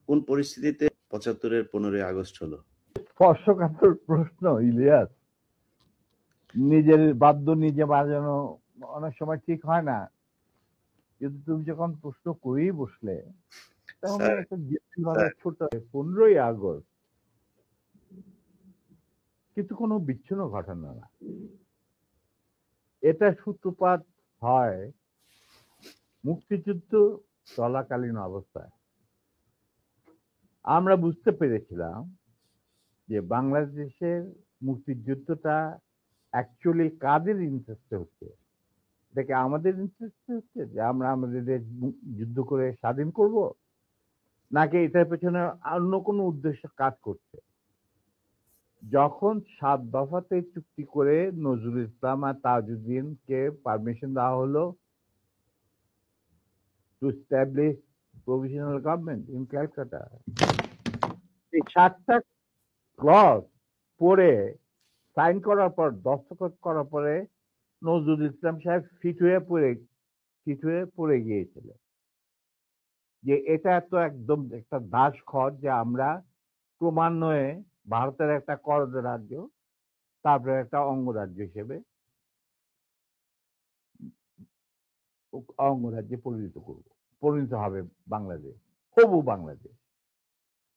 কোন পরিস্থিতিতে ৭৫-এর 15ই আগস্ট হলো? স্পর্শকাতর প্রশ্ন ইলিয়াস। নিজের বাদ্য নিজে বাজানো অনেক সময় ঠিক হয় না, কিন্তু তুমি যখন প্রশ্ন করেই বসলে তখন স্যার, একটা ছোট 15ই আগস্ট কিন্তু কোনো বিচ্ছিন্ন ঘটনা না। এটা সূত্রপাত হয় মুক্তিযুদ্ধ চলাকালীন অবস্থায়। আমরা বুঝতে পেরেছিলাম যে বাংলাদেশের মুক্তিযুদ্ধটা অ্যাকচুয়ালি কাদের ইন্টারেস্টে হচ্ছে। এটাকে আমাদের ইন্টারেস্টে হচ্ছে যে আমরা আমাদের দেশ যুদ্ধ করে স্বাধীন করব, নাকি এটার পেছনে অন্য কোনো উদ্দেশ্য কাজ করছে। যখন 7 দফাতে চুক্তি করে নজরুল ইসলাম আর তাজউদ্দিনকে পারমিশন দেওয়া হলো to establish provisional government in Calcutta, এই 7টা ক্লজ পড়ে সাইন করার পর, দস্তখত করার পরে নজরুল ইসলাম সাহেব ফিট হয়ে পড়ে গিয়েছিল যে এটা তো একদম একটা দাস খত যে আমরা ক্রমান্বয়ে ভারতের একটা করদ রাজ্য, তারপরে একটা অঙ্গরাজ্য হিসেবে অঙ্গরাজ্যে পরিণত হবে বাংলাদেশ, হবু বাংলাদেশ।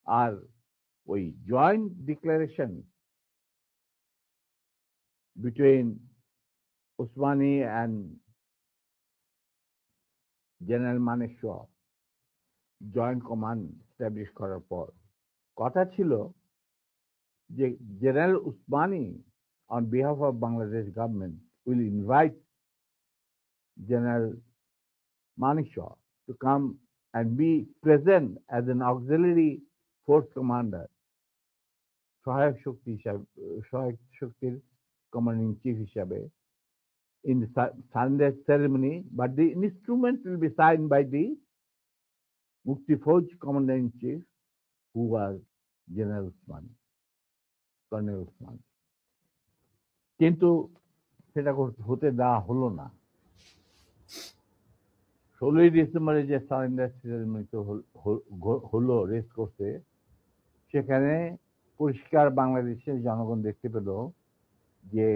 আর ওই joint declaration between Usmani and general Manekshaw joint command establish করার পর কথা ছিল যে general Usmani on behalf of Bangladesh government will invite General Manekshaw to come and be present as an auxiliary force commander, সহায়ক শক্তির কমান্ডিং চিফ হিসাবে in the surrender ceremony, but the instrument will be signed by the Mukti Fauj commander in chief, who was General Usmani, Colonel Usmani. কিন্তু সেটা হতে দেওয়া হলো না। 16ই ডিসেম্বরে যে সারেন্ডার সেরেমনি হলো রেস করতে, সেখানে পরিষ্কার বাংলাদেশের জনগণ দেখতে পেল যে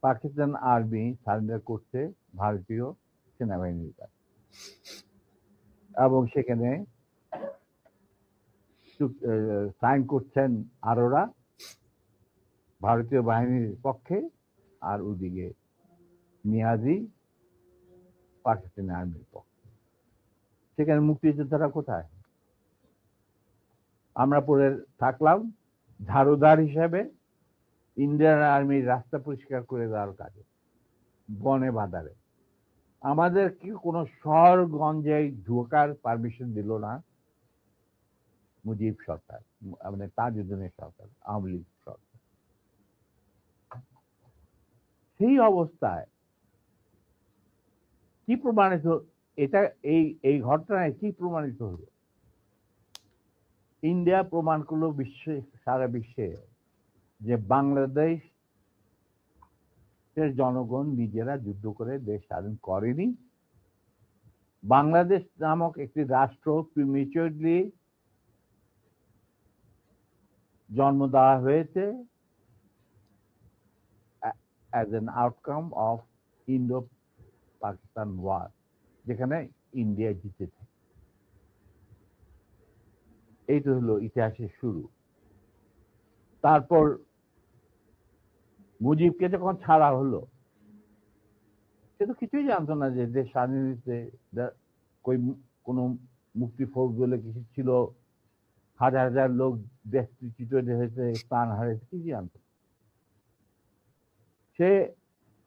পাকিস্তান আর্মি সারেন্ডার করছে ভারতীয় সেনাবাহিনীর কাছে, এবং সেখানে সাইন করছেন আরোরা ভারতীয় বাহিনীর পক্ষে, আর ওদিকে নিয়াজি পাকিস্তানি আর্মির পক্ষে। সেখানে মুক্তিযোদ্ধারা কোথায়? আমরা পরে থাকলাম ঝাড়ুদার হিসাবে ইন্ডিয়ান আর্মির রাস্তা পরিষ্কার করে দেওয়ার কাজে, বনে বাদারে। আমাদের কি কোনো শহরগঞ্জে ঢোকার পারমিশন দিল না মুজিব সরকার, মানে তাজউদ্দিনের সরকার, আওয়ামী লীগ সরকার। সেই অবস্থায় কি প্রমাণিত, এটা এই ঘটনায় কি প্রমাণিত হলো? ইন্ডিয়া প্রমাণ করলো সারা বিশ্বে যে বাংলাদেশের জনগণ নিজেরা যুদ্ধ করে দেশ স্বাধীন করেনি। বাংলাদেশ নামক একটি রাষ্ট্র প্রিমেচুরলি জন্ম দেওয়া হয়েছে as an outcome of Indo-Pakistan war, যেখানে ইন্ডিয়া জিতেছে। এইটা হলো ইতিহাসের শুরু। তারপর মুজিবকে যখন ছাড়া হলো, সে তো কিছুই জানতো না যে দেশ স্বাধীন হয়েছে, কোনো মুক্তি ফৌজ বলে কিছু ছিল, হাজার হাজার লোক দেশচ্যুত হয়েছে, প্রাণ হারিয়েছে, কি জানতো।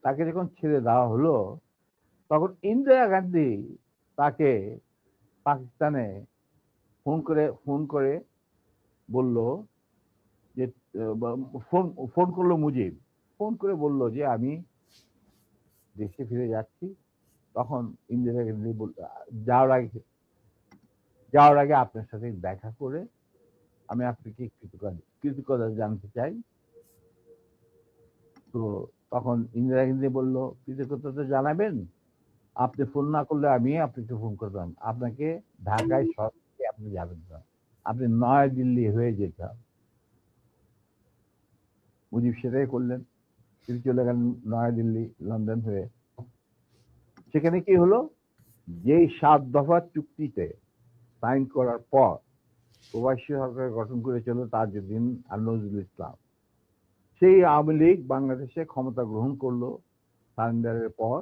তাকে যখন ছেড়ে দেওয়া হলো, তখন ইন্দিরা গান্ধী তাকে পাকিস্তানে ফোন করে বলল যে, ফোন করলো মুজিব, ফোন করে বলল যে আমি দেশে ফিরে যাচ্ছি। তখন ইন্দিরা গান্ধী বলল, যাওয়ার আগে আপনার সাথে দেখা করে আমি আপনাকে কৃতজ্ঞতা জানতে চাই। তো তখন ইন্দিরা গান্ধী বলল, কৃতজ্ঞতা তো জানাবেন, আপনি ফোন না করলে আমি আপনাকে ফোন করতাম, আপনাকে ঢাকায় সরাসরি আপনি যাবেন না, আপনি নয়াদিল্লি হয়ে যেতে হবে। মুজিব সেটাই করলেন, তিনি চলে গেলেন নয়াদিল্লি, লন্ডন হয়ে। সেখানে কি হলো, যেই 7 দফা চুক্তিতে সাইন করার পর প্রবাসী সরকার গঠন করেছিল তাজউদ্দিন আর নজরুল ইসলাম, সেই আওয়ামী লীগ বাংলাদেশে ক্ষমতা গ্রহণ করলো সারেন্ডারের পর।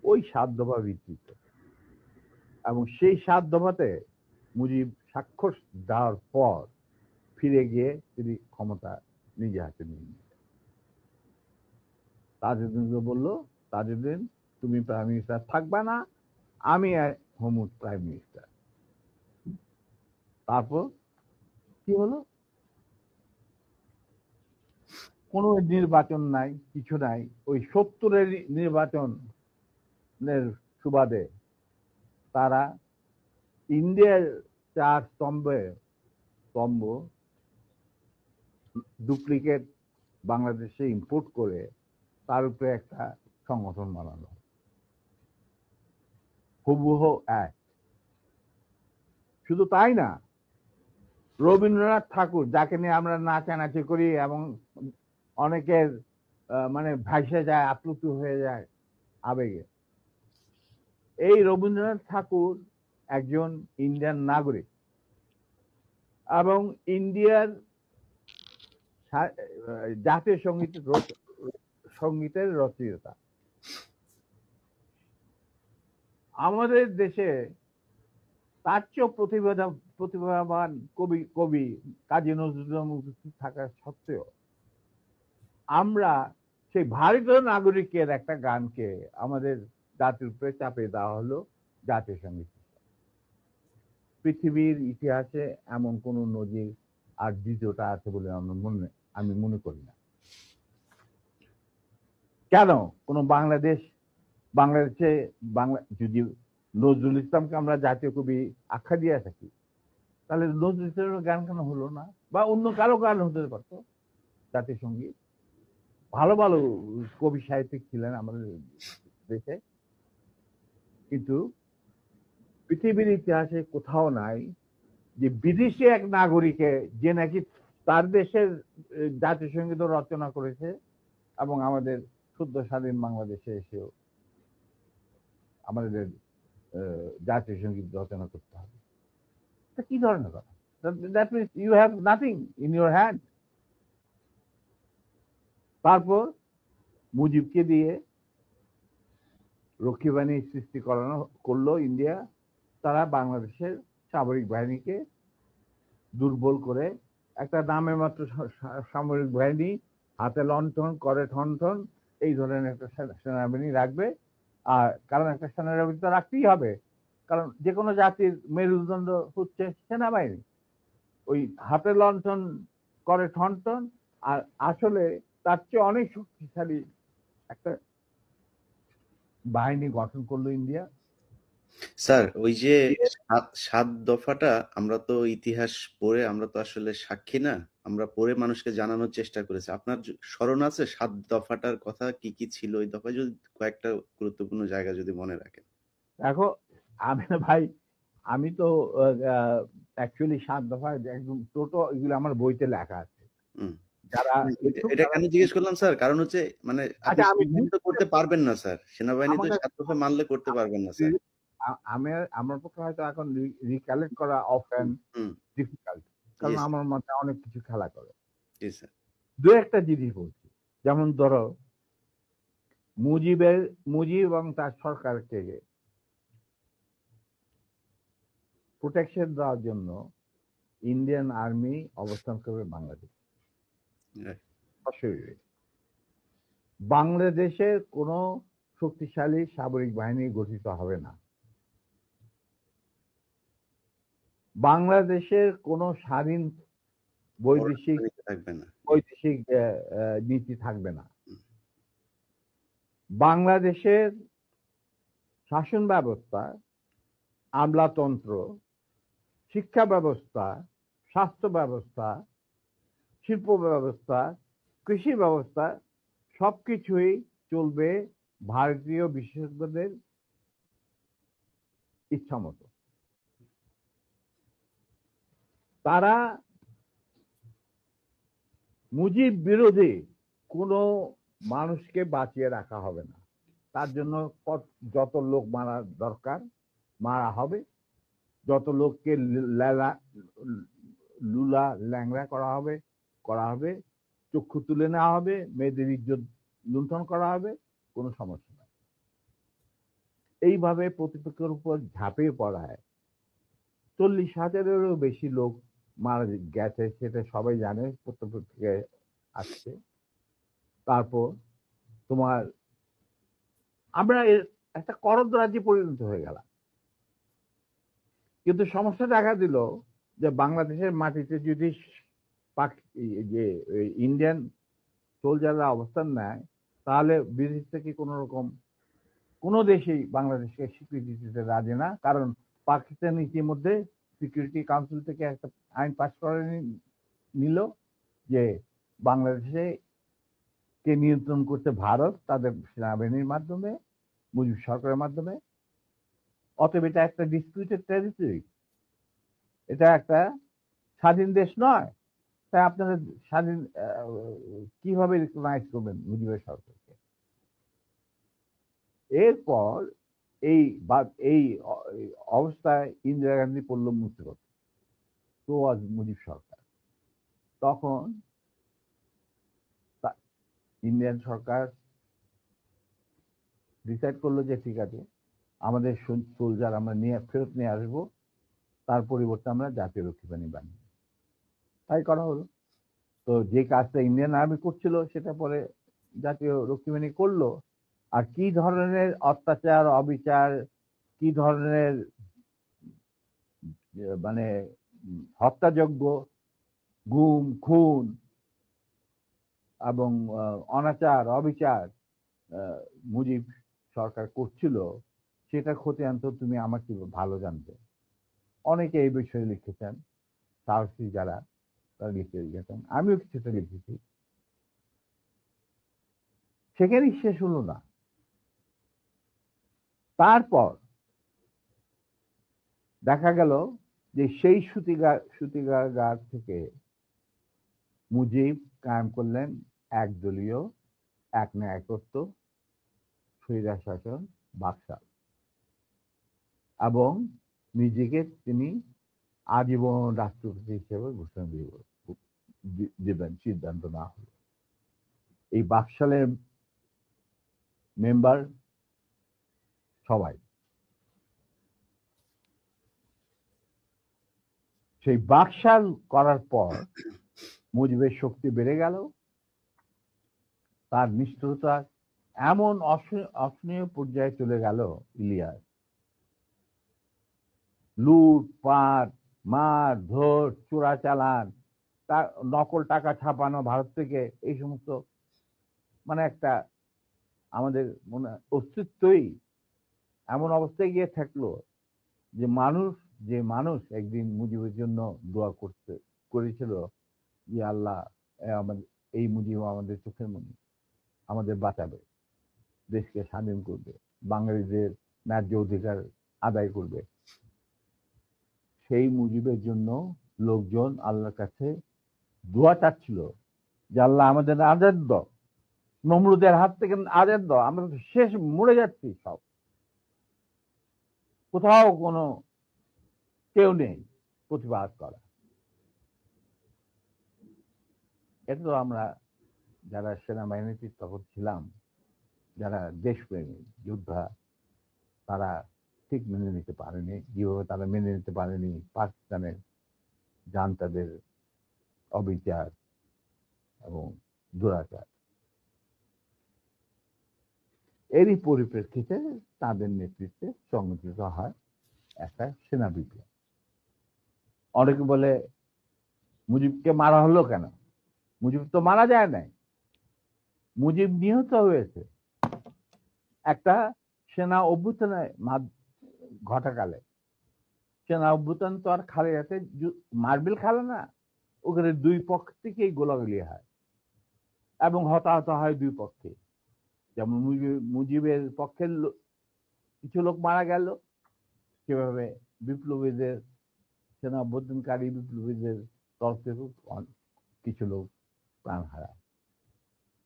ওই 7 দফা ভিত্তিতে, এবং সেই 7 দফাতে মুজিব স্বাক্ষর দেওয়ার পর ফিরে গিয়ে তিনি ক্ষমতা নিজে হাতে নিয়ে নিলেন। তাজউদ্দিনকে বললো, তাজউদ্দিন তুমি প্রাইম মিনিস্টার থাকবা না, আমি হমু প্রাইম মিনিস্টার। তারপর কি হলো, কোনো নির্বাচন নাই, কিছু নাই। ওই 70-এর নির্বাচনের সুবাদে তারা ইন্ডিয়ার 4 স্তম্ভ ডুপ্লিকেট বাংলাদেশে ইম্পোর্ট করে তার উপরে একটা সংগঠন বানানো, হুবহু এক। শুধু তাই না, রবীন্দ্রনাথ ঠাকুর, যাকে নিয়ে আমরা নাচানাচি করি এবং অনেকের মানে ভাসে যায়, আপ্লুত হয়ে যায় আবেগে, এই রবীন্দ্রনাথ ঠাকুর একজন ইন্ডিয়ান নাগরিক এবং ইন্ডিয়ার জাতীয় সঙ্গীতের রচয়িতা। আমাদের দেশে তার চেয়েও প্রতিভাবান কবি কাজী নজরুল ইসলাম উপস্থিত থাকা সত্ত্বেও আমরা সেই ভারতীয় নাগরিকের একটা গানকে আমাদের জাতির উপরে চাপিয়ে দেওয়া হলো জাতীয় সঙ্গীত। পৃথিবীর ইতিহাসে এমন কোন নজির আর দ্বিতীয়টা আছে বলে আমি মনে করি না। কেন কোন বাংলাদেশে যদি নজরুল ইসলামকে আমরা জাতীয় কবি আখ্যা দিয়ে থাকি, তাহলে নজরুল ইসলামের গান কেন হলো না? বা অন্য কারো গান হতে পারতো জাতীয় সঙ্গীত। ভালো ভালো কবি সাহিত্যিক ছিলেন আমাদের দেশে, কিন্তু পৃথিবীর ইতিহাসে কোথাও নাই যে বিদেশি এক নাগরিকে, যে নাকি তার দেশের জাতীয় সঙ্গীত রচনা করেছে এবং আমাদের শুদ্ধ স্বাধীন বাংলাদেশে এসেও আমাদের জাতীয় সঙ্গীত রচনা করতে হবে। কি ধরনের কথা? That means you have nothing in your hand. তারপর মুজিবকে দিয়ে রক্ষী বাহিনী সৃষ্টি করলো ইন্ডিয়া। তারা বাংলাদেশের সামরিক বাহিনীকে দুর্বল করে একটা নামে মাত্র সামরিক বাহিনী, হাতে লণ্ঠন, করে ঠনঠন, এই ধরনের একটা সেনাবাহিনী রাখবে। আর কারণ একটা সেনাবাহিনী তো রাখতেই হবে, কারণ যে কোনো জাতির মেরুদণ্ড হচ্ছে সেনাবাহিনী। ওই হাতে লণ্ঠন, করে ঠনঠন, আর আসলে তার চেয়ে অনেক শক্তিশালী একটা বাহিনী গঠন করলো ইন্ডিয়া। স্যার, ওই যে 7 দফাটা আমরা তো ইতিহাস পড়ে, আমরা তো আসলে সাক্ষী না, আমরা পড়ে মানুষকে জানানোর চেষ্টা করেছি। আপনার স্মরণ আছে 7 দফাটার কথা কি কি ছিল? ওই দফায় যদি কয়েকটা গুরুত্বপূর্ণ জায়গা যদি মনে রাখেন। দেখো ভাই, আমি তো অ্যাকচুয়ালি 7 দফা একদম টোটো এগুলো আমার বইতে লেখা আছে। যারা এটা কেন জিজ্ঞেস করলাম স্যার, কারণ হচ্ছে মানে আপনি সেনাবাহিনী তো করতে পারবেন না স্যার, সেনাবাহিনী তো 7 দফা মানলে করতে পারবেন না স্যার। আমার পক্ষে হয়তো এখন রিকালেক্ট করা অফেন ডিফিকাল্ট, কারণ আমার মাথায় অনেক কিছু খেলা করে। জি স্যার। দু একটা জিনিস বলছি, যেমন ধরো মুজিব এবং তার সরকারকে প্রোটেকশন দেওয়ার জন্য ইন্ডিয়ান আর্মি অবস্থান করবে বাংলাদেশ। বাংলাদেশের কোনো শক্তিশালী সামরিক বাহিনী গঠিত হবে না। বাংলাদেশের কোনো স্বাধীন বৈদেশিক নীতি থাকবে না। বাংলাদেশের শাসন ব্যবস্থা, আমলাতন্ত্র, শিক্ষা ব্যবস্থা, স্বাস্থ্য ব্যবস্থা, শিল্প ব্যবস্থা, কৃষি ব্যবস্থা সবকিছুই চলবে ভারতীয় বিশেষজ্ঞদের ইচ্ছা মতো। তারা মুজিব বিরোধী কোনো মানুষকে বাঁচিয়ে রাখা হবে না, তার জন্য যত লোক মারা দরকার মারা হবে, যত লোককে লুলা ল্যাংড়া করা হবে, চক্ষু তুলে নেওয়া হবে, মেয়েদের ইজ্জত লুণ্ঠন করা হবে, কোনো সমস্যা নেই। এইভাবে প্রতিপক্ষের উপর ঝাঁপিয়ে পড়ায় 40,000-এরও বেশি লোক মারা গেছে, সেটা সবাই জানে, প্রত্যেক আসছে। তারপর তোমার আমরা একটা করদ রাজ্যে পরিণত হয়ে গেলাম। কিন্তু সমস্যা দেখা দিল যে বাংলাদেশের মাটিতে যদি যে ইন্ডিয়ান সোলজাররা অবস্থান নেয়, তাহলে বিদেশ থেকে কোন রকম কোনো দেশেই বাংলাদেশকে স্বীকৃতি দিতে রাজি না। কারণ পাকিস্তান ইতিমধ্যে সিকিউরিটি কাউন্সিল থেকে একটা আইন পাস করে নিল যে বাংলাদেশে কে নিয়ন্ত্রণ করতে ভারত তাদের সেনাবাহিনীর মাধ্যমে, মুজিব সরকারের মাধ্যমে। অতএব এটা একটা ডিসপিউটেড টেরিটরি, এটা একটা স্বাধীন দেশ নয়। তাই আপনারা স্বাধীন কিভাবে রিকগনাইজ করবেন মুজিবের সরকারকে? এরপর এই অবস্থায় ইন্দিরা গান্ধী পড়ল মুসিবত, তো আজ মুজিব সরকার। তখন ইন্ডিয়ান সরকার ডিসাইড করলো যে ঠিক আছে, আমাদের সোলজার আমরা ফেরত নিয়ে আসবো, তার পরিবর্তে আমরা জাতীয় রক্ষী বাহিনী বানিয়ে, তাই করা হলো। তো যে কাজটা ইন্ডিয়ান আর্মি করছিল সেটা পরে জাতীয় রক্ষী বাহিনী করলো। আর কি ধরনের অত্যাচার, অবিচার, কি ধরনের মানে হত্যাযজ্ঞ, গুম খুন এবং অনাচার অবিচার মুজিব সরকার করছিল, সেটা খতিয়ান তো তুমি আমার কি ভালো জানতে। অনেকে এই বিষয়ে লিখেছেন, সাহসী যারা তারা লিখে গেছেন, আমিও কিছুটা লিখেছি। সেখানেই শেষ হলো না। তারপর দেখা গেল যে সেই সুতিগার থেকে মুজিব কায়েম করলেন একদলীয় এক ন্যায়কত্ব স্বৈরাচার শাসন বাকশাল, এবং নিজেকে তিনি আজীবন রাষ্ট্রপতি হিসেবে ঘোষণা দেবেন সিদ্ধান্ত না হলো। এই বাকশালের মেম্বার সবাই। সেই বাকশাল করার পর মুজিবের শক্তি বেড়ে গেল, তার নিষ্ঠুরতা এমন অসহনীয় পর্যায়ে চলে গেল, ইলিয়াস লুটপাট, মার ধর, চোরাচালান, নকল টাকা ছাপানো ভারত থেকে, এই সমস্ত মানে একটা আমাদের মনে অস্তিত্বই এমন অবস্থায় গিয়ে থাকলো যে মানুষ একদিন মুজিবের জন্য দোয়া করেছিল যে আল্লাহ আমাদের এই মুজিব আমাদের চোখের মনি, আমাদের বাঁচাবে, দেশকে স্বাধীন করবে, বাঙালিদের ন্যায্য অধিকার আদায় করবে। সেই মুজিবের জন্য লোকজন আল্লাহর কাছে দোয়া চাচ্ছিল যে আল্লাহ আমাদের আজাদ দাও, নমরুদের হাত থেকে আজাদ দাও, আমরা তো শেষ, মরে যাচ্ছি সব, কোথাও কোনো কেউ নেই প্রতিবাদ করা। এটা তো আমরা যারা সেনাবাহিনীতে তখন ছিলাম, যারা দেশপ্রেমী যোদ্ধা, তারা ঠিক মেনে নিতে পারেনি। যেভাবে তারা মেনে নিতে পারেনি পাকিস্তানের জান্তাদের অবিচার এবং দুরাচার। এরই পরিপ্রেক্ষিতে তাদের নেতৃত্বে সংগঠিত হয় একটা সেনা বিপ্লব। অনেকে বলে মুজিবকে মারা হলো কেন? মুজিব তো মারা যায় নাই, মুজিব নিহত হয়েছে একটা সেনা অভ্যুত্থানে ঘটাকালে। সেনা অভ্যুত্থান তো আর খালি হাতে মার্বেল খেলে না, ওখানে দুই পক্ষ থেকেই গোলাগুলি হয় এবং হতাহত হয় দুই পক্ষে। যেমন মুজিবের পক্ষের কিছু লোক মারা গেল, সেভাবে বিপ্লবীদের সেনা অভ্যুত্থানকারী বিপ্লবীদের তরফ থেকে কিছু লোক প্রাণ হারায়,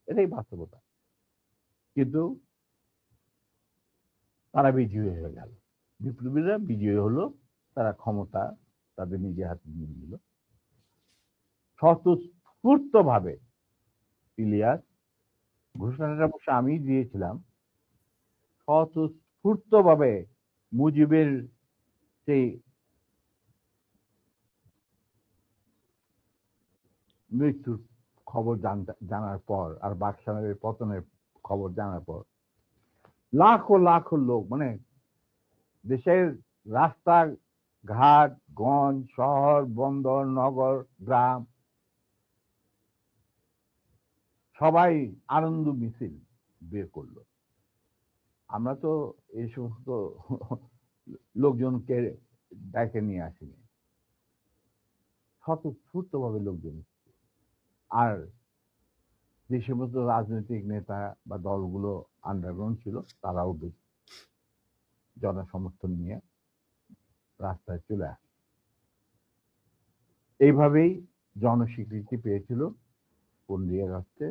এটাই বাস্তবতা। কিন্তু তারা বিজয়ী হয়ে গেল, বিপ্লবীরা বিজয়ী হলো, তারা ক্ষমতা তাদের নিজের হাতে নিয়ে নিল স্বতঃস্ফূর্ত ভাবে। ইলিয়াস, ঘোষণাটা অবশ্য আমি দিয়েছিলাম, স্বতঃস্ফূর্ত ভাবে মুজিবের সেই মৃত্যুর খবর জানার পর আর বাকশালের পতনের খবর জানার পর লাখো লাখো লোক, মানে দেশের রাস্তা ঘাট, গঞ্জ, শহর, বন্দর, নগর, গ্রাম, সবাই আনন্দ মিছিল বের করলো। আমরা তো এই সমস্ত লোকজনকে ডেকে নিয়ে আসিনি, স্বতঃস্ফূর্ত ভাবে লোকজন। আর যে সমস্ত রাজনৈতিক নেতা বা দলগুলো আন্ডারগ্রাউন্ড ছিল, তারাও জনসমর্থন নিয়ে রাস্তায় চলে আসে। এইভাবেই জনস্বীকৃতি পেয়েছিল 15 আগস্টে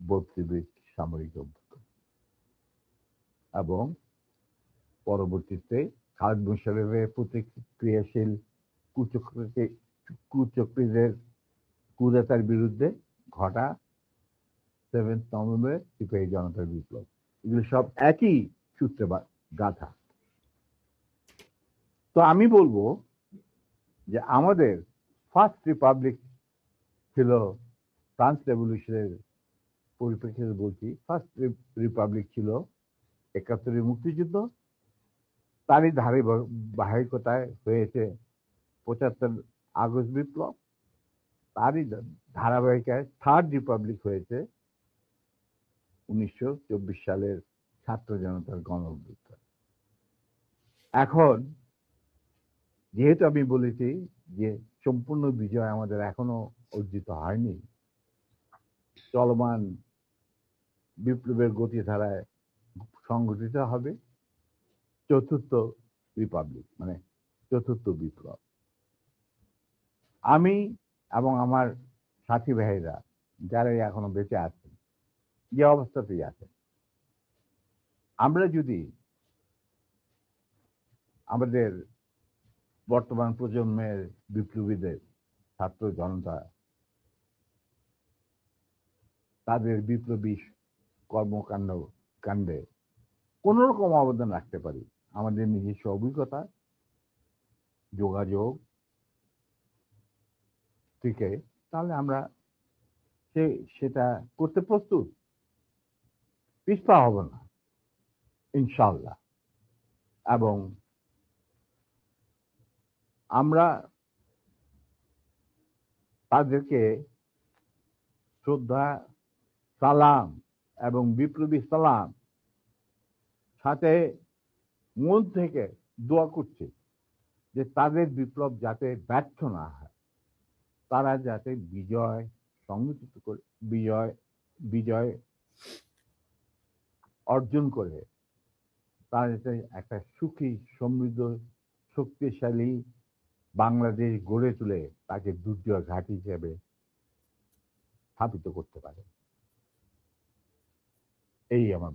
32 সামরিক অভ্যুত্থান। এবং পরবর্তীতে খালেদ মোশাররফের প্রতিক্রিয়াশীল কুচক্রীদের কুদেতার বিরুদ্ধে ঘটা 7 নভেম্বর সিপাহী জনতার বিপ্লব, এগুলো সব একই সূত্রে গাথা। তো আমি বলবো যে আমাদের ফার্স্ট রিপাবলিক ছিল, ফ্রান্স রেভলিউশনের পরিপ্রেক্ষিতে বলছি, ফার্স্ট রিপাবলিক ছিল 71 মুক্তিযুদ্ধ, তারই ধারাবাহিকতায় হয়েছে 75 আগস্ট বিপ্লব, তারই ধারাবাহিকায় থার্ড রিপাবলিক হয়েছে 1924 সালের ছাত্র জনতার গণ অভ্যুত্থান। এখন যেহেতু আমি বলেছি যে সম্পূর্ণ বিজয় আমাদের এখনো অর্জিত হয়নি, চলমান বিপ্লবের গতিধারায় সংগঠিত হবে চতুর্থ রিপাবলিক, মানে চতুর্থ বিপ্লব। আমি এবং আমার সাথী ভাইরা যারা এখনো বেঁচে আছেন, যে অবস্থাতেই আছেন, আমরা যদি আমাদের বর্তমান প্রজন্মের বিপ্লবীদের, ছাত্র জনতা, তাদের বিপ্লবী কাণ্ডে কোন রকম অবদান রাখতে পারি, আমাদের নিজস্ব অভিজ্ঞতা, যোগাযোগ থেকে, তাহলে আমরা সেটা করতে প্রস্তুত, পিছপা হব না ইনশাআল্লাহ। এবং আমরা তাদেরকে শ্রদ্ধা, সালাম এবং বিপ্লবী সালাম সাথে মন থেকে দোয়া করছি যে তাদের বিপ্লব যাতে ব্যর্থ না হয়, তারা যাতে বিজয় সংগঠিত করে, বিজয় অর্জন করে, তারা যাতে একটা সুখী, সমৃদ্ধ, শক্তিশালী বাংলাদেশ গড়ে তুলে তাকে দুর্জয় ঘাঁটি হিসেবে স্থাপিত করতে পারে। এই আমার